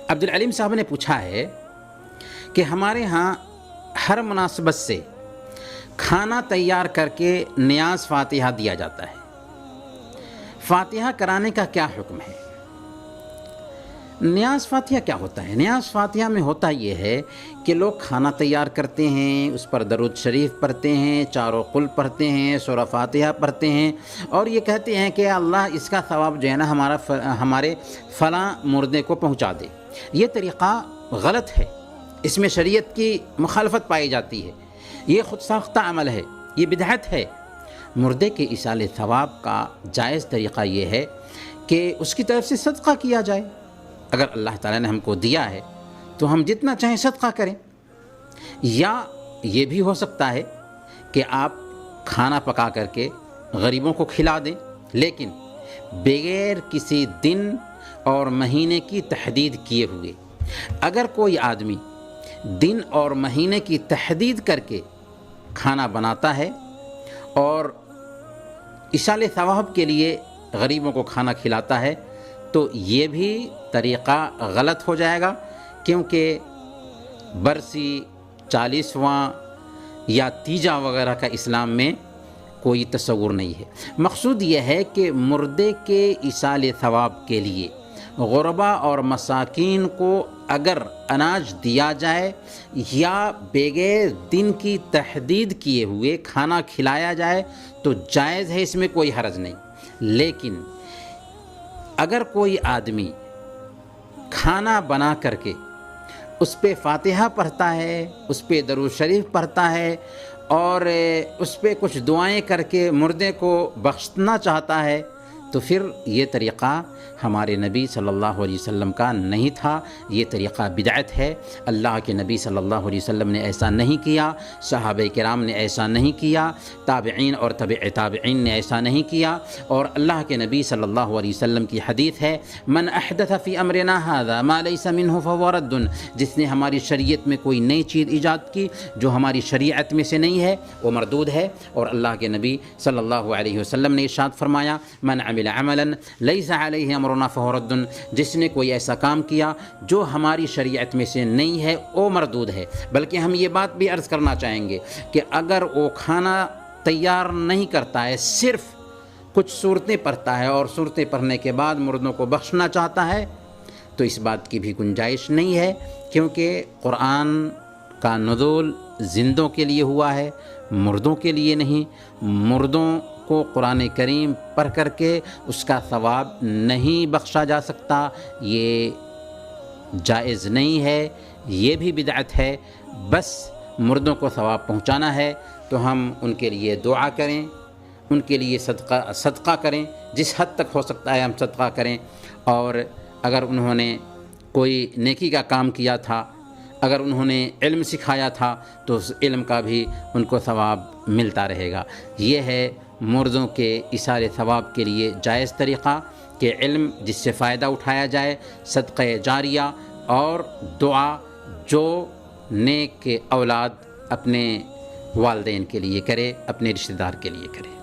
عبدالعلیم صاحب نے پوچھا ہے کہ ہمارے ہاں ہر مناسبت سے کھانا تیار کر کے نیاز فاتحہ دیا جاتا ہے، فاتحہ کرانے کا کیا حکم ہے؟ نیاز فاتحہ کیا ہوتا ہے؟ نیاز فاتحہ میں ہوتا یہ ہے کہ لوگ کھانا تیار کرتے ہیں، اس پر درود شریف پڑھتے ہیں، چاروں قل پڑھتے ہیں، سورہ فاتحہ پڑھتے ہیں، اور یہ کہتے ہیں کہ اللہ اس کا ثواب جو ہے نا ہمارے فلاں مردے کو پہنچا دے۔ یہ طریقہ غلط ہے، اس میں شریعت کی مخالفت پائی جاتی ہے، یہ خود ساختہ عمل ہے، یہ بدعت ہے۔ مردے کے ایصال ثواب کا جائز طریقہ یہ ہے کہ اس کی طرف سے صدقہ کیا جائے۔ اگر اللہ تعالیٰ نے ہم کو دیا ہے تو ہم جتنا چاہیں صدقہ کریں، یا یہ بھی ہو سکتا ہے کہ آپ کھانا پکا کر کے غریبوں کو کھلا دیں، لیکن بغیر کسی دن اور مہینے کی تحدید کیے ہوئے۔ اگر کوئی آدمی دن اور مہینے کی تحدید کر کے کھانا بناتا ہے اور ایصال ثواب کے لیے غریبوں کو کھانا کھلاتا ہے تو یہ بھی طریقہ غلط ہو جائے گا، کیونکہ برسی، 40واں یا تیجا وغیرہ کا اسلام میں کوئی تصور نہیں ہے۔ مقصود یہ ہے کہ مردے کے ایصال ثواب کے لیے غربا اور مساکین کو اگر اناج دیا جائے یا بغیر دن کی تحدید کیے ہوئے کھانا کھلایا جائے تو جائز ہے، اس میں کوئی حرج نہیں۔ لیکن اگر کوئی آدمی کھانا بنا کر کے اس پہ فاتحہ پڑھتا ہے، اس پہ درود شریف پڑھتا ہے اور اس پہ کچھ دعائیں کر کے مردے کو بخشنا چاہتا ہے تو پھر یہ طریقہ ہمارے نبی صلی اللہ علیہ وسلم کا نہیں تھا، یہ طریقہ بدعت ہے۔ اللہ کے نبی صلی اللہ علیہ وسلم نے ایسا نہیں کیا، صحابہ کرام نے ایسا نہیں کیا، تابعین اور تبع تابعین نے ایسا نہیں کیا، اور اللہ کے نبی صلی اللہ علیہ وسلم کی حدیث ہے، من احدث فی امرنا ھذا ما لیس منہ فہو رد، جس نے ہماری شریعت میں کوئی نئی چیز ایجاد کی جو ہماری شریعت میں سے نہیں ہے وہ مردود ہے۔ اور اللہ کے نبی صلی اللہ علیہ وسلم نے ارشاد فرمایا، من عمل عملا لیس علیہ امرنا فہو رد، جس نے کوئی ایسا کام کیا جو ہماری شریعت میں سے نہیں ہے وہ مردود ہے۔ بلکہ ہم یہ بات بھی عرض کرنا چاہیں گے کہ اگر وہ کھانا تیار نہیں کرتا ہے، صرف کچھ صورتیں پڑھتا ہے اور صورتیں پڑھنے کے بعد مردوں کو بخشنا چاہتا ہے تو اس بات کی بھی گنجائش نہیں ہے، کیونکہ قرآن کا نزول زندوں کے لیے ہوا ہے، مردوں کے لیے نہیں۔ مردوں کو قرآن کریم پڑھ کر کے اس کا ثواب نہیں بخشا جا سکتا، یہ جائز نہیں ہے، یہ بھی بدعت ہے۔ بس مردوں کو ثواب پہنچانا ہے تو ہم ان کے لیے دعا کریں، ان کے لیے صدقہ کریں، جس حد تک ہو سکتا ہے ہم صدقہ کریں، اور اگر انہوں نے کوئی نیکی کا کام کیا تھا، اگر انہوں نے علم سکھایا تھا تو اس علم کا بھی ان کو ثواب ملتا رہے گا۔ یہ ہے مردوں کے ایصال ثواب کے لیے جائز طریقہ کہ علم جس سے فائدہ اٹھایا جائے، صدقہ جاریہ اور دعا جو نیک اولاد اپنے والدین کے لیے کرے، اپنے رشتہ دار کے لیے کرے۔